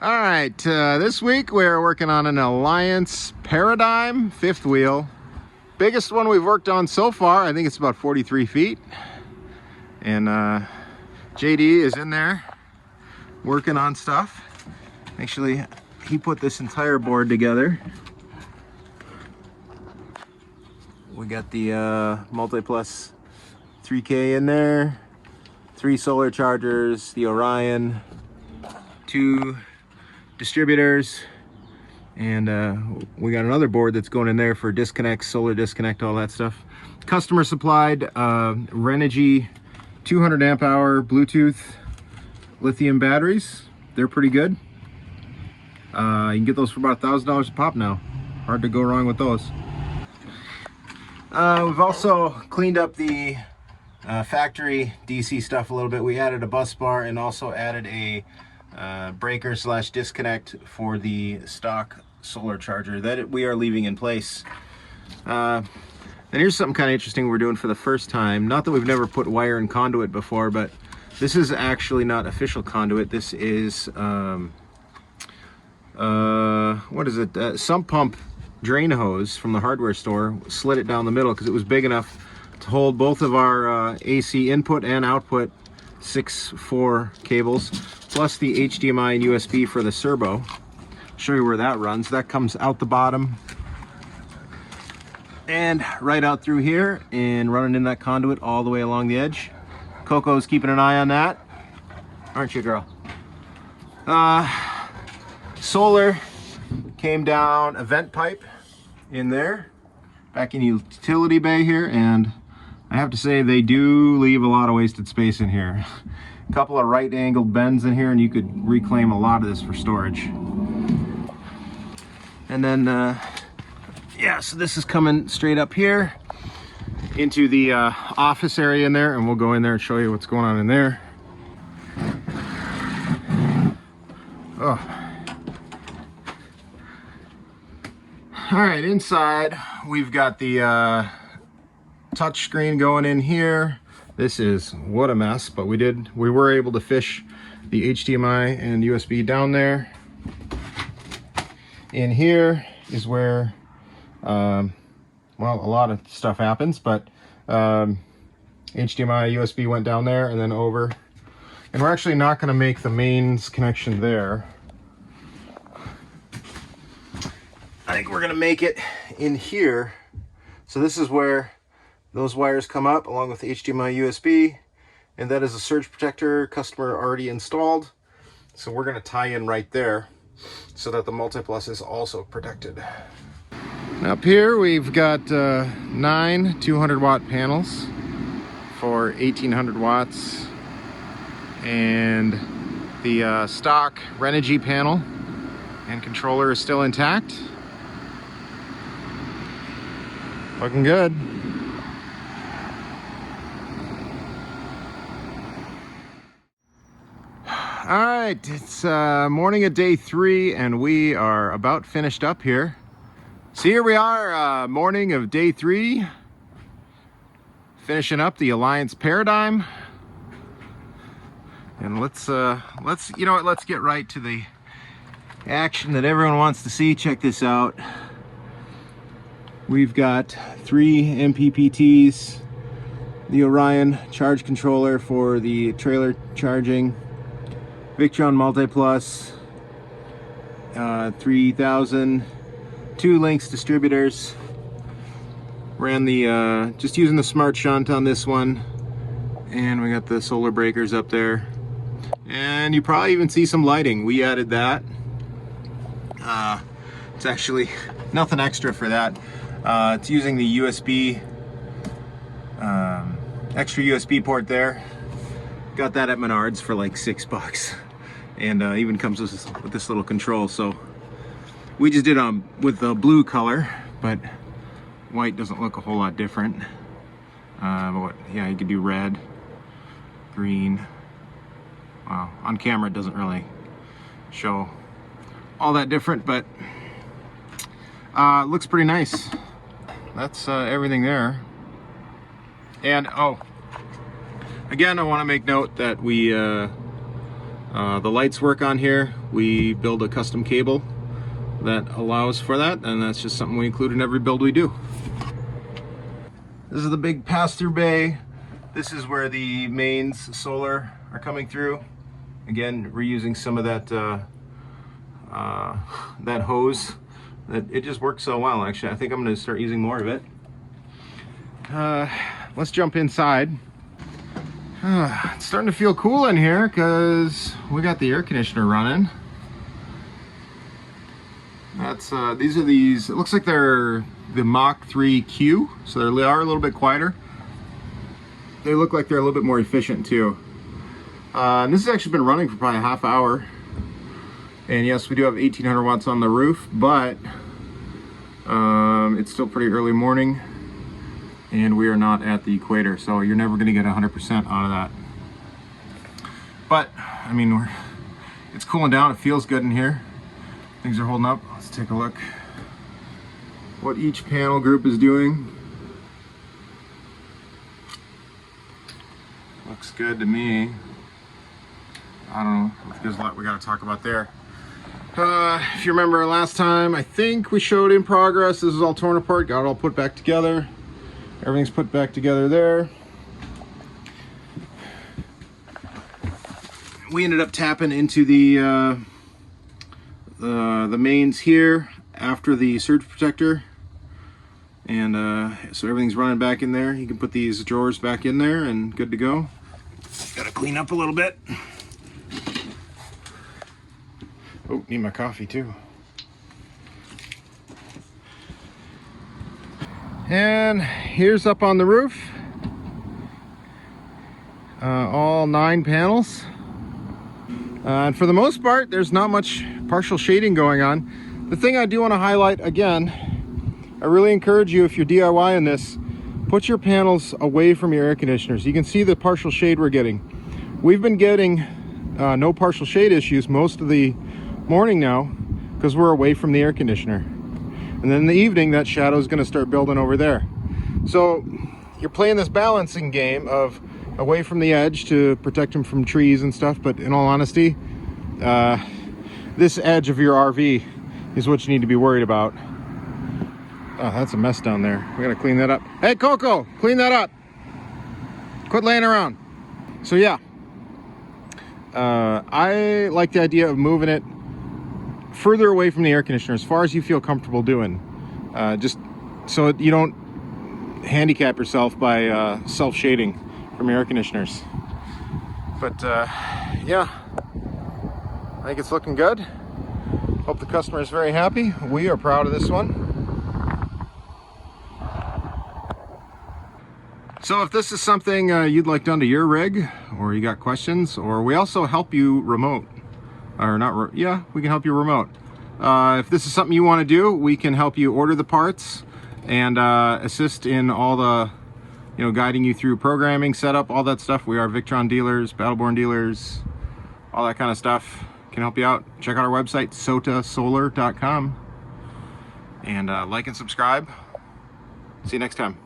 All right, this week we're working on an Alliance Paradigm fifth wheel. Biggest one we've worked on so far. I think it's about 43 feet. And JD is in there working on stuff. Actually, he put this entire board together. We got the Multiplus 3K in there, 3 solar chargers, the Orion, 2 distributors, and we got another board that's going in there for disconnect, solar disconnect, all that stuff. Customer supplied Renogy 200 amp hour Bluetooth lithium batteries. They're pretty good. You can get those for about $1,000 a pop now. Hard to go wrong with those. We've also cleaned up the factory DC stuff a little bit. We added a bus bar and also added a breaker / disconnect for the stock solar charger that we are leaving in place. And here's something kind of interesting we're doing for the first time. Not that we've never put wire and conduit before, but this is actually not official conduit. This is what is it? Sump pump drain hose from the hardware store. Slid it down the middle because it was big enough to hold both of our AC input and output 6/4 cables, plus the HDMI and USB for the servo. Show you where that runs. That comes out the bottom and right out through here and running in that conduit all the way along the edge. Coco's keeping an eye on that, aren't you, girl? Solar came down a vent pipe in there, back in the utility bay here, and I have to say they do leave a lot of wasted space in here. A couple of right angled bends in here and you could reclaim a lot of this for storage. And then yeah, so this is coming straight up here into the office area in there, and we'll go in there and show you what's going on in there. Oh. All right, inside we've got the touch screen going in here. This is what a mess, but we were able to fish the HDMI and USB down there. In here is where well, a lot of stuff happens, but HDMI USB went down there and then over, and we're actually not going to make the mains connection there. I think we're going to make it in here. So this is where those wires come up along with the HDMI USB, and that is a surge protector customer already installed. So we're going to tie in right there so that the Multiplus is also protected. And up here we've got 9 200 watt panels for 1800 watts, and the stock Renogy panel and controller is still intact. Looking good. All right, it's morning of day 3 and we are about finished up here. So here we are, morning of day 3, finishing up the Alliance Paradigm. And let's you know what, let's get right to the action that everyone wants to see. Check this out. We've got 3 MPPTs, the Orion charge controller for the trailer charging, Victron Multiplus, 3000, 2 Lynx distributors. Ran the, just using the smart shunt on this one, and we got the solar breakers up there. And you probably even see some lighting. We added that. It's actually nothing extra for that. It's using the USB, extra USB port there. Got that at Menards for like $6, and even comes with this little control. So we just did with the blue color, but white doesn't look a whole lot different. But yeah, you could do red, green. Wow, on camera it doesn't really show all that different, but looks pretty nice. That's everything there. And oh, again, I want to make note that we The lights work on here. We build a custom cable that allows for that, and that's just something we include in every build we do. This is the big pass-through bay. This is where the mains solar are coming through. Again, reusing some of that that hose. It just works so well. Actually, I think I'm going to start using more of it. Let's jump inside. It's starting to feel cool in here because we got the air conditioner running. That's these. It looks like they're the Mach 3Q, so they are a little bit quieter. They look like they're a little bit more efficient too. And this has actually been running for probably a half hour. And yes, we do have 1800 watts on the roof, but it's still pretty early morning and we are not at the equator, so you're never going to get 100% out of that. But I mean, it's cooling down. It feels good in here. Things are holding up. Let's take a look what each panel group is doing. Looks good to me. I don't know if there's a lot we got to talk about there. If you remember last time, I think we showed in progress. This is all torn apart, got it all put back together. Everything's put back together there. We ended up tapping into the mains here after the surge protector, and so everything's running back in there. You can put these drawers back in there and good to go. Got to clean up a little bit. Oh, need my coffee too. And here's up on the roof. All 9 panels. And for the most part, there's not much partial shading going on. The thing I do want to highlight again, I really encourage you, if you're DIYing this, put your panels away from your air conditioners. You can see the partial shade we're getting. We've been getting no partial shade issues most of the morning now because we're away from the air conditioner. And then in the evening, that shadow is going to start building over there. So you're playing this balancing game of away from the edge to protect them from trees and stuff, but in all honesty, this edge of your RV is what you need to be worried about. Oh, that's a mess down there. We gotta clean that up. Hey, Coco, clean that up. Quit laying around. So yeah, I like the idea of moving it further away from the air conditioner, as far as you feel comfortable doing, just so you don't handicap yourself by self-shading from your air conditioners. But yeah, I think it's looking good. Hope the customer is very happy. We are proud of this one. So if this is something you'd like done to your rig, or you got questions, or we also help you remote, or not, yeah, we can help you remote. If this is something you want to do, we can help you order the parts and assist in all the, guiding you through programming, setup, all that stuff. We are Victron dealers, Battleborn dealers, all that kind of stuff. Can help you out. Check out our website, sotasolar.com, and like and subscribe. See you next time.